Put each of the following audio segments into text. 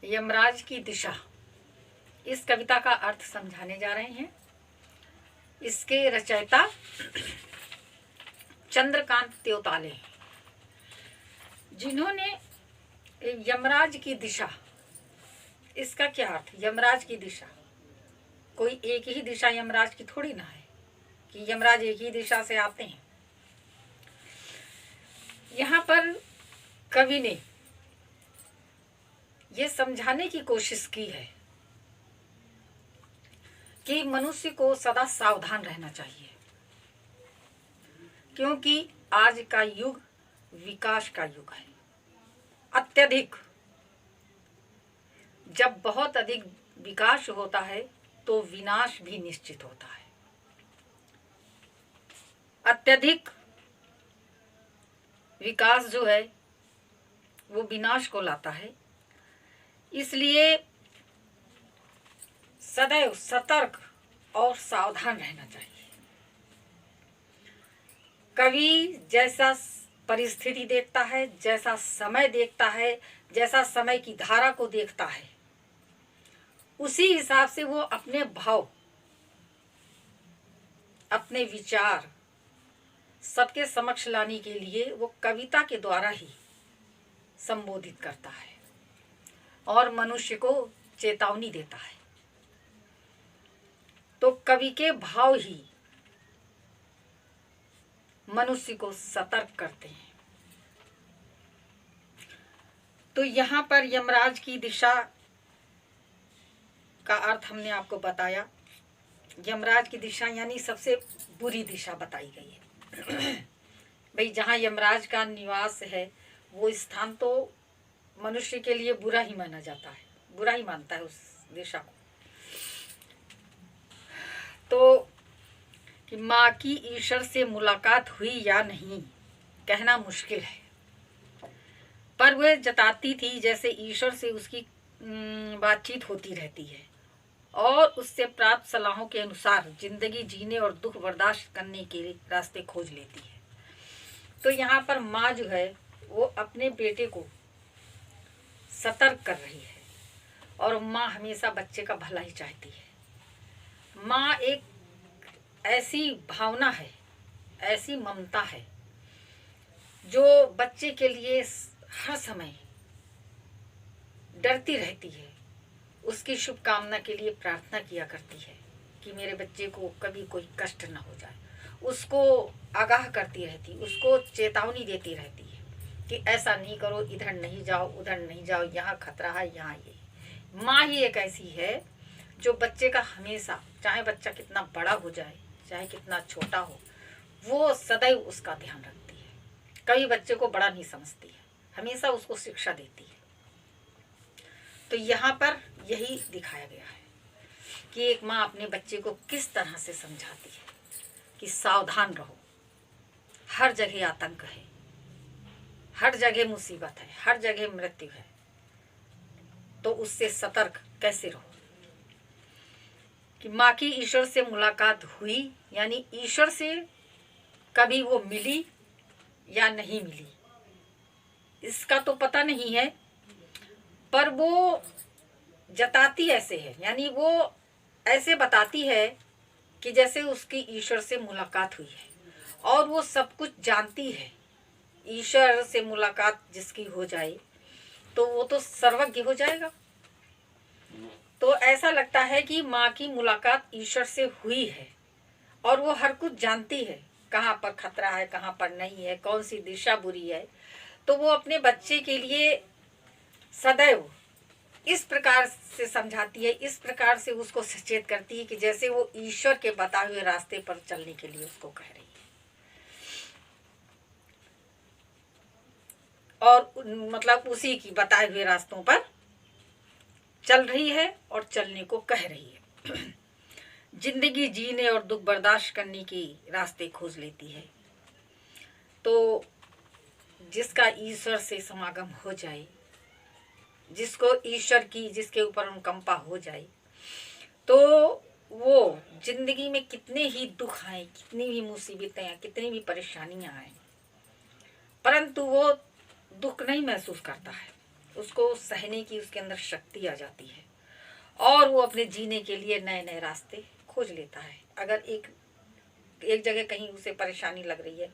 यमराज की दिशा, इस कविता का अर्थ समझाने जा रहे हैं। इसके रचयिता चंद्रकांत त्योताले, जिन्होंने यमराज की दिशा, इसका क्या अर्थ? यमराज की दिशा, कोई एक ही दिशा यमराज की थोड़ी ना है कि यमराज एक ही दिशा से आते हैं। यहाँ पर कवि ने ये समझाने की कोशिश की है कि मनुष्य को सदा सावधान रहना चाहिए, क्योंकि आज का युग विकास का युग है। अत्यधिक, जब बहुत अधिक विकास होता है तो विनाश भी निश्चित होता है। अत्यधिक विकास जो है वो विनाश को लाता है। इसलिए सदैव सतर्क और सावधान रहना चाहिए। कवि जैसा परिस्थिति देखता है, जैसा समय देखता है, जैसा समय की धारा को देखता है, उसी हिसाब से वो अपने भाव, अपने विचार सबके समक्ष लाने के लिए वो कविता के द्वारा ही संबोधित करता है और मनुष्य को चेतावनी देता है। तो कवि के भाव ही मनुष्य को सतर्क करते हैं। तो यहाँ पर यमराज की दिशा का अर्थ हमने आपको बताया। यमराज की दिशा यानी सबसे बुरी दिशा बताई गई है। भाई, जहाँ यमराज का निवास है वो स्थान तो मनुष्य के लिए बुरा ही माना जाता है, बुरा ही मानता है उस दिशा को। तो कि माँ की ईश्वर से मुलाकात हुई या नहीं कहना मुश्किल है, पर वह जताती थी जैसे ईश्वर से उसकी बातचीत होती रहती है और उससे प्राप्त सलाहों के अनुसार जिंदगी जीने और दुख बर्दाश्त करने के रास्ते खोज लेती है। तो यहाँ पर माँ जो है वो अपने बेटे को सतर्क कर रही है और माँ हमेशा बच्चे का भला ही चाहती है। माँ एक ऐसी भावना है, ऐसी ममता है जो बच्चे के लिए हर समय डरती रहती है, उसकी शुभकामना के लिए प्रार्थना किया करती है कि मेरे बच्चे को कभी कोई कष्ट न हो जाए। उसको आगाह करती रहती, उसको चेतावनी देती रहती है कि ऐसा नहीं करो, इधर नहीं जाओ, उधर नहीं जाओ, यहाँ खतरा है, यहाँ ये। माँ ही एक ऐसी है जो बच्चे का हमेशा, चाहे बच्चा कितना बड़ा हो जाए, चाहे कितना छोटा हो, वो सदैव उसका ध्यान रखती है। कभी बच्चे को बड़ा नहीं समझती है, हमेशा उसको शिक्षा देती है। तो यहाँ पर यही दिखाया गया है कि एक माँ अपने बच्चे को किस तरह से समझाती है कि सावधान रहो, हर जगह आतंक है, हर जगह मुसीबत है, हर जगह मृत्यु है, तो उससे सतर्क कैसे रहो। कि माँ की ईश्वर से मुलाकात हुई यानी ईश्वर से कभी वो मिली या नहीं मिली इसका तो पता नहीं है, पर वो जताती ऐसे है, यानी वो ऐसे बताती है कि जैसे उसकी ईश्वर से मुलाकात हुई है और वो सब कुछ जानती है। ईश्वर से मुलाकात जिसकी हो जाए तो वो तो सर्वज्ञ हो जाएगा। तो ऐसा लगता है कि माँ की मुलाकात ईश्वर से हुई है और वो हर कुछ जानती है, कहाँ पर खतरा है, कहाँ पर नहीं है, कौन सी दिशा बुरी है। तो वो अपने बच्चे के लिए सदैव इस प्रकार से समझाती है, इस प्रकार से उसको सचेत करती है कि जैसे वो ईश्वर के बताए हुए रास्ते पर चलने के लिए उसको कह रही है और मतलब उसी की बताए हुए रास्तों पर चल रही है और चलने को कह रही है। जिंदगी जीने और दुख बर्दाश्त करने की रास्ते खोज लेती है। तो जिसका ईश्वर से समागम हो जाए, जिसको ईश्वर की, जिसके ऊपर अनुकंपा हो जाए, तो वो जिंदगी में कितने ही दुख आए, कितनी भी मुसीबतें आए, कितनी भी परेशानियां आए, परंतु वो दुख नहीं महसूस करता है, उसको सहने की उसके अंदर शक्ति आ जाती है और वो अपने जीने के लिए नए नए रास्ते खोज लेता है। अगर एक जगह कहीं उसे परेशानी लग रही है,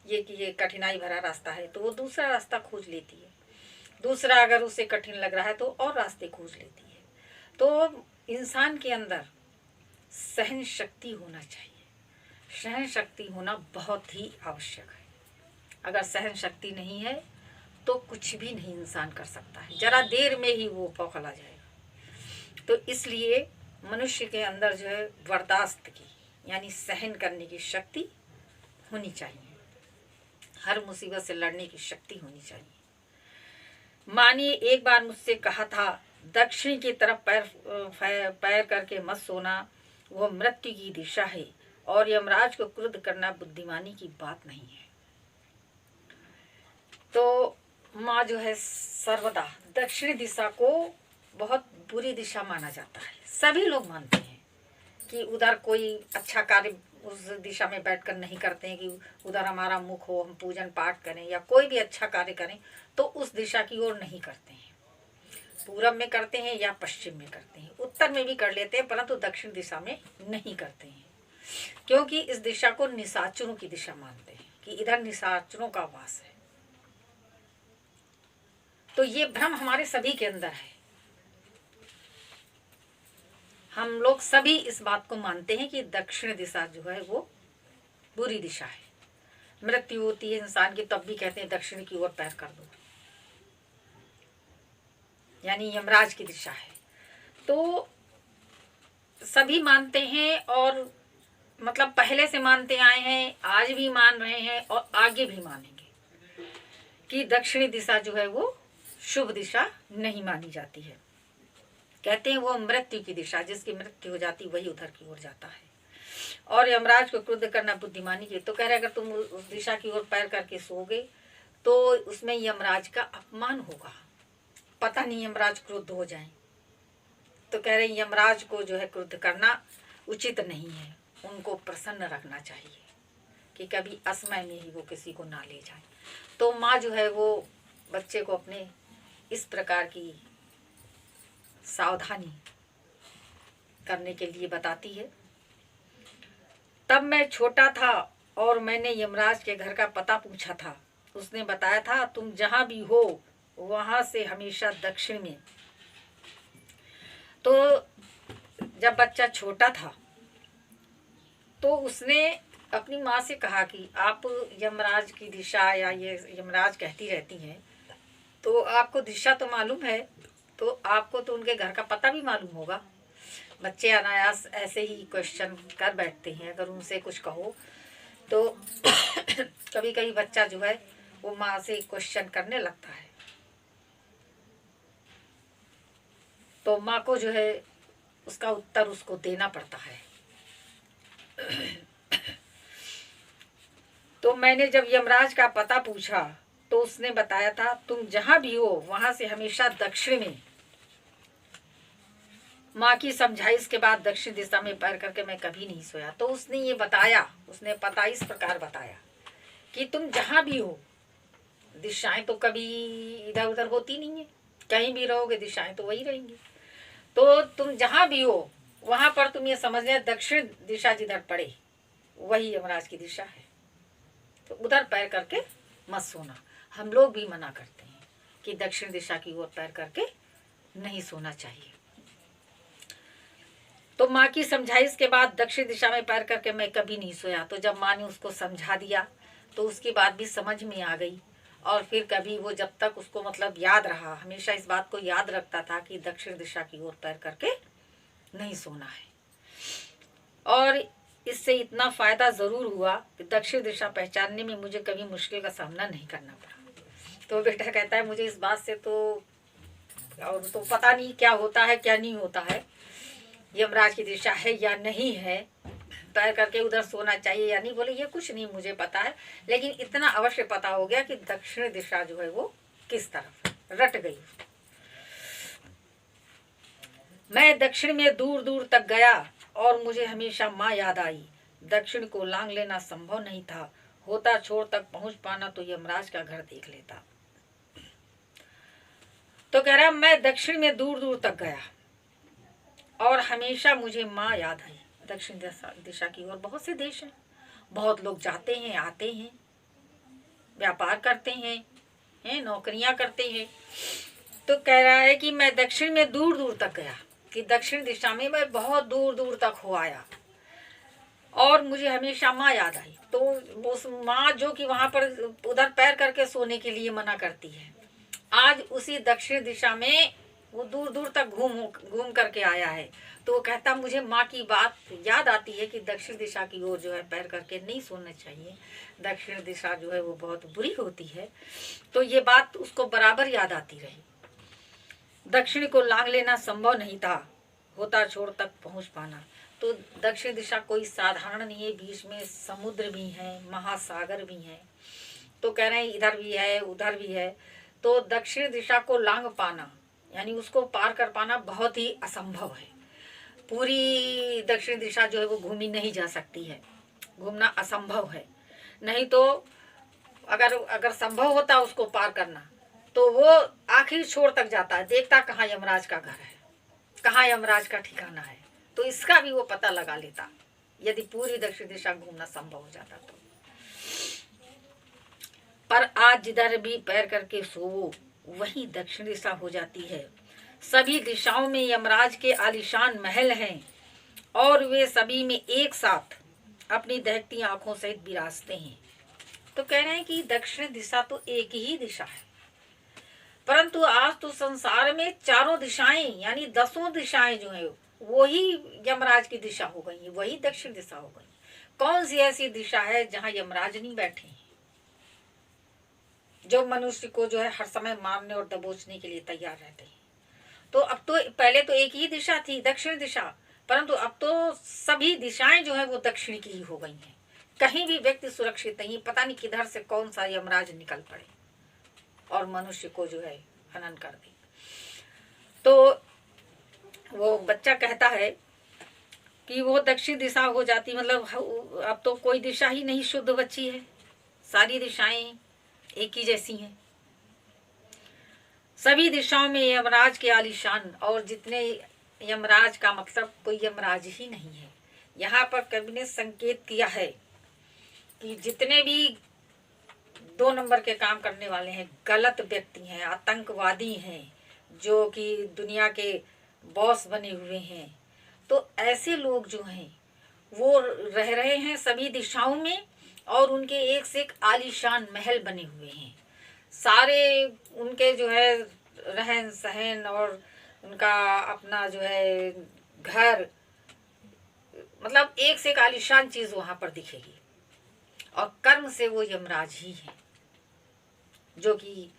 ये कठिनाई भरा रास्ता है, तो वो दूसरा रास्ता खोज लेती है। दूसरा अगर उसे कठिन लग रहा है तो और रास्ते खोज लेती है। तो इंसान के अंदर सहन शक्ति होना चाहिए। सहन शक्ति होना बहुत ही आवश्यक है। अगर सहन शक्ति नहीं है तो कुछ भी नहीं इंसान कर सकता है, जरा देर में ही वो बौखला जाएगा। तो इसलिए मनुष्य के अंदर जो है बर्दाश्त की यानी सहन करने की शक्ति होनी चाहिए, हर मुसीबत से लड़ने की शक्ति होनी चाहिए। मानिए एक बार मुझसे कहा था, दक्षिण की तरफ पैर करके मत सोना, वो मृत्यु की दिशा है और यमराज को क्रुद्ध करना बुद्धिमानी की बात नहीं है। तो माँ जो है सर्वदा दक्षिण दिशा को बहुत बुरी दिशा माना जाता है। सभी लोग मानते हैं कि उधर कोई अच्छा कार्य उस दिशा में बैठकर नहीं करते हैं, कि उधर हमारा मुख हो, हम पूजन पाठ करें या कोई भी अच्छा कार्य करें तो उस दिशा की ओर नहीं करते हैं। पूरब में करते हैं या पश्चिम में करते हैं, उत्तर में भी कर लेते हैं, परंतु दक्षिण दिशा में नहीं करते हैं, क्योंकि इस दिशा को निशाचरों की दिशा मानते हैं कि इधर निशाचरों का वास है। तो ये भ्रम हमारे सभी के अंदर है। हम लोग सभी इस बात को मानते हैं कि दक्षिण दिशा जो है वो बुरी दिशा है। मृत्यु होती है इंसान की तब भी कहते हैं दक्षिण की ओर पैर कर दो, यानी यमराज की दिशा है। तो सभी मानते हैं और मतलब पहले से मानते आए हैं, आज भी मान रहे हैं और आगे भी मानेंगे कि दक्षिणी दिशा जो है वो शुभ दिशा नहीं मानी जाती है। कहते हैं वो मृत्यु की दिशा, जिसकी मृत्यु हो जाती वही उधर की ओर जाता है और यमराज को क्रुद्ध करना बुद्धिमानी की। तो कह रहे अगर तुम उस दिशा की ओर पैर करके सोओगे तो उसमें यमराज का अपमान होगा, पता नहीं यमराज क्रुद्ध हो जाए। तो कह रहे यमराज को जो है क्रुद्ध करना उचित नहीं है, उनको प्रसन्न रखना चाहिए कि कभी असमय में ही वो किसी को ना ले जाए। तो माँ जो है वो बच्चे को अपने इस प्रकार की सावधानी करने के लिए बताती है। तब मैं छोटा था और मैंने यमराज के घर का पता पूछा था। उसने बताया था तुम जहां भी हो वहां से हमेशा दक्षिण में। तो जब बच्चा छोटा था तो उसने अपनी माँ से कहा कि आप यमराज की दिशा या ये यमराज कहती रहती हैं तो आपको दिशा तो मालूम है, तो आपको तो उनके घर का पता भी मालूम होगा। बच्चे अनायास ऐसे ही क्वेश्चन कर बैठते हैं, अगर उनसे कुछ कहो तो कभी कभी बच्चा जो है वो माँ से क्वेश्चन करने लगता है। तो माँ को जो है उसका उत्तर उसको देना पड़ता है। तो मैंने जब यमराज का पता पूछा तो उसने बताया था तुम जहां भी हो वहां से हमेशा दक्षिण में। माँ की समझाइश के बाद दक्षिण दिशा में पैर करके मैं कभी नहीं सोया। तो उसने ये बताया, उसने पता इस प्रकार बताया कि तुम जहां भी हो, दिशाएं तो कभी इधर उधर होती नहीं है, कहीं भी रहोगे दिशाएं तो वही रहेंगी। तो तुम जहां भी हो वहां पर तुम ये समझ लें दक्षिण दिशा जिधर पड़े वही यमराज की दिशा है, तो उधर पैर करके मत सोना। हम लोग भी मना करते हैं कि दक्षिण दिशा की ओर पैर करके नहीं सोना चाहिए। तो माँ की समझाइश के बाद दक्षिण दिशा में पैर करके मैं कभी नहीं सोया। तो जब माँ ने उसको समझा दिया तो उसकी बात भी समझ में आ गई और फिर कभी वो जब तक उसको मतलब याद रहा, हमेशा इस बात को याद रखता था कि दक्षिण दिशा की ओर पैर करके नहीं सोना है। और इससे इतना फायदा जरूर हुआ कि दक्षिण दिशा पहचानने में मुझे कभी मुश्किल का सामना नहीं करना पड़ा। तो बेटा कहता है मुझे इस बात से तो पता नहीं क्या होता है क्या नहीं होता है, यमराज की दिशा है या नहीं है, पैर करके उधर सोना चाहिए या नहीं। बोले ये कुछ नहीं मुझे पता है, लेकिन इतना अवश्य पता हो गया कि दक्षिण दिशा जो है वो किस तरफ रट गई। मैं दक्षिण में दूर दूर तक गया और मुझे हमेशा माँ याद आई। दक्षिण को लांग लेना संभव नहीं था, होता छोर तक पहुंच पाना तो यमराज का घर देख लेता। तो कह रहा मैं दक्षिण में दूर दूर तक गया और हमेशा मुझे माँ याद आई। दक्षिण दिशा की ओर बहुत से देश हैं, बहुत लोग जाते हैं आते हैं, व्यापार करते हैं, नौकरियां करते हैं। तो कह रहा है कि मैं दक्षिण में दूर दूर तक गया, कि दक्षिण दिशा में मैं बहुत दूर दूर तक हो आया और मुझे हमेशा माँ याद आई। तो उस माँ जो कि वहां पर उधर पैर करके सोने के लिए मना करती है, आज उसी दक्षिण दिशा में वो दूर दूर तक घूम करके आया है। तो वो कहता मुझे माँ की बात याद आती है कि दक्षिण दिशा की ओर जो है पैर करके नहीं सोना चाहिए, दक्षिण दिशा जो है वो बहुत बुरी होती है। तो ये बात उसको बराबर याद आती रही। दक्षिण को लांग लेना संभव नहीं था, होता छोड़ तक पहुंच पाना। तो दक्षिण दिशा कोई साधारण नहीं है, बीच में समुद्र भी है, महासागर भी है। तो कह रहे हैं इधर भी है उधर भी है। तो दक्षिण दिशा को लांग पाना यानी उसको पार कर पाना बहुत ही असंभव है। पूरी दक्षिण दिशा जो है वो घूमी नहीं जा सकती है, घूमना असंभव है। नहीं तो अगर संभव होता उसको पार करना तो वो आखिरी छोर तक जाता है, देखता कहाँ यमराज का घर है, कहाँ यमराज का ठिकाना है, तो इसका भी वो पता लगा लेता यदि पूरी दक्षिण दिशा घूमना संभव हो जाता तो। पर आज जिधर भी पैर करके सोवो वही दक्षिण दिशा हो जाती है। सभी दिशाओं में यमराज के आलीशान महल हैं और वे सभी में एक साथ अपनी दहकती आंखों सहित विराजते हैं। तो कह रहे हैं कि दक्षिण दिशा तो एक ही दिशा है, परंतु आज तो संसार में चारों दिशाएं यानी 10 दिशाएं जो है वही यमराज की दिशा हो गई, वही दक्षिण दिशा हो गई। कौन सी ऐसी दिशा है जहां यमराज नहीं बैठे हैं, जो मनुष्य को जो है हर समय मारने और दबोचने के लिए तैयार रहते हैं। तो अब तो पहले तो एक ही दिशा थी दक्षिण दिशा, परंतु अब तो सभी दिशाएं जो है वो दक्षिण की ही हो गई हैं। कहीं भी व्यक्ति सुरक्षित नहीं, पता नहीं किधर से कौन सा यमराज निकल पड़े और मनुष्य को जो है हनन कर दे। तो वो बच्चा कहता है कि वो दक्षिण दिशा हो जाती, मतलब अब तो कोई दिशा ही नहीं शुद्ध बची है, सारी दिशाएं एक ही जैसी हैं। सभी दिशाओं में यमराज के आलीशान, और जितने यमराज का मतलब कोई यमराज ही नहीं है। यहाँ पर कवि ने संकेत किया है कि जितने भी 2 नंबर के काम करने वाले हैं, गलत व्यक्ति हैं, आतंकवादी हैं, जो कि दुनिया के बॉस बने हुए हैं, तो ऐसे लोग जो हैं वो रह रहे हैं सभी दिशाओं में और उनके एक से एक आलीशान महल बने हुए हैं। सारे उनके जो है रहन सहन और उनका अपना जो है घर, मतलब एक से एक आलीशान चीज वहां पर दिखेगी। और कर्म से वो यमराज ही है, जो कि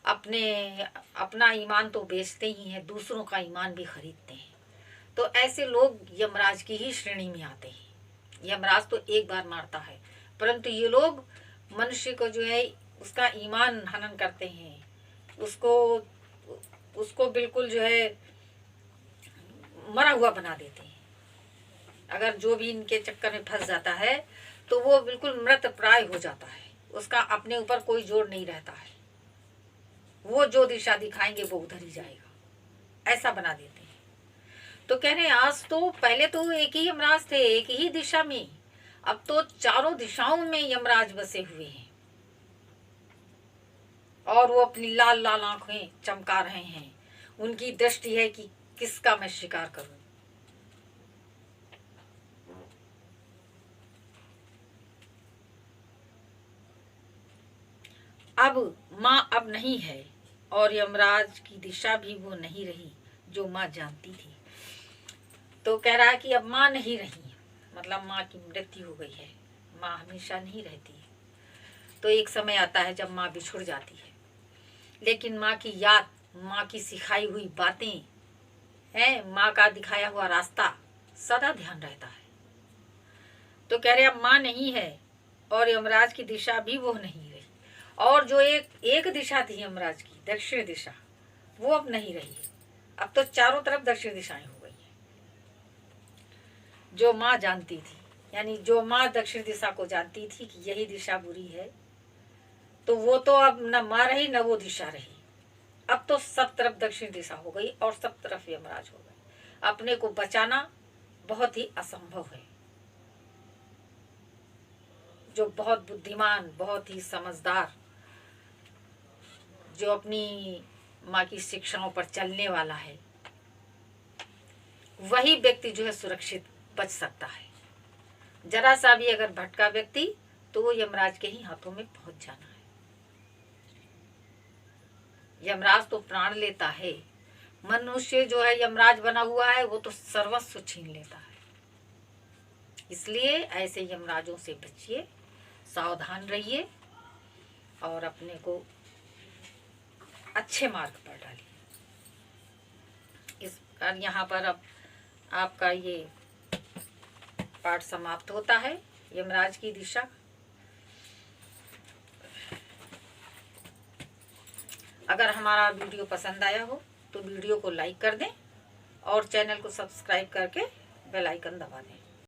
अपना ईमान तो बेचते ही हैं, दूसरों का ईमान भी खरीदते हैं। तो ऐसे लोग यमराज की ही श्रेणी में आते हैं। यमराज तो एक बार मारता है, परंतु ये लोग मनुष्य को जो है उसका ईमान हनन करते हैं, उसको बिल्कुल जो है मरा हुआ बना देते हैं। अगर जो भी इनके चक्कर में फंस जाता है तो वो बिल्कुल मृत प्राय हो जाता है, उसका अपने ऊपर कोई जोर नहीं रहता है, वो जो दिशा दिखाएंगे वो उधर ही जाएगा, ऐसा बना देते हैं। तो कह रहे हैं आज तो पहले तो एक ही यमराज थे एक ही दिशा में, अब तो चारों दिशाओं में यमराज बसे हुए हैं और वो अपनी लाल लाल आंखें चमका रहे हैं। उनकी दृष्टि है कि किसका मैं शिकार करूं। अब माँ अब नहीं है और यमराज की दिशा भी वो नहीं रही जो माँ जानती थी। तो कह रहा है कि अब माँ नहीं रही, मतलब माँ की मृत्यु हो गई है, माँ हमेशा नहीं रहती है। तो एक समय आता है जब माँ बिछुड़ जाती है, लेकिन माँ की याद, माँ की सिखाई हुई बातें हैं, माँ का दिखाया हुआ रास्ता सदा ध्यान रहता है। तो कह रहे अब माँ नहीं है और यमराज की दिशा भी वो नहीं रही, और जो एक दिशा थी यमराज की दक्षिण दिशा, वो अब नहीं रही है। अब तो चारों तरफ दक्षिण दिशाएं हो गई हैं। जो माँ जानती थी, यानी जो माँ दक्षिण दिशा को जानती थी कि यही दिशा बुरी है, तो वो तो अब न माँ रही न वो दिशा रही, अब तो सब तरफ दक्षिण दिशा हो गई और सब तरफ यमराज हो गए। अपने को बचाना बहुत ही असंभव है। जो बहुत बुद्धिमान, बहुत ही समझदार, जो अपनी माँ की शिक्षाओं पर चलने वाला है, वही व्यक्ति जो है सुरक्षित बच सकता है। जरा सा भी अगर भटका व्यक्ति तो वो यमराज के ही हाथों में पहुंच जाना है। यमराज तो प्राण लेता है, मनुष्य जो है यमराज बना हुआ है वो तो सर्वस्व छीन लेता है। इसलिए ऐसे यमराजों से बचिए, सावधान रहिए और अपने को अच्छे मार्ग पर डालिए। इस यहाँ पर अब आपका ये पाठ समाप्त होता है, यमराज की दिशा। अगर हमारा वीडियो पसंद आया हो तो वीडियो को लाइक कर दें और चैनल को सब्सक्राइब करके बेल आइकन दबा दें।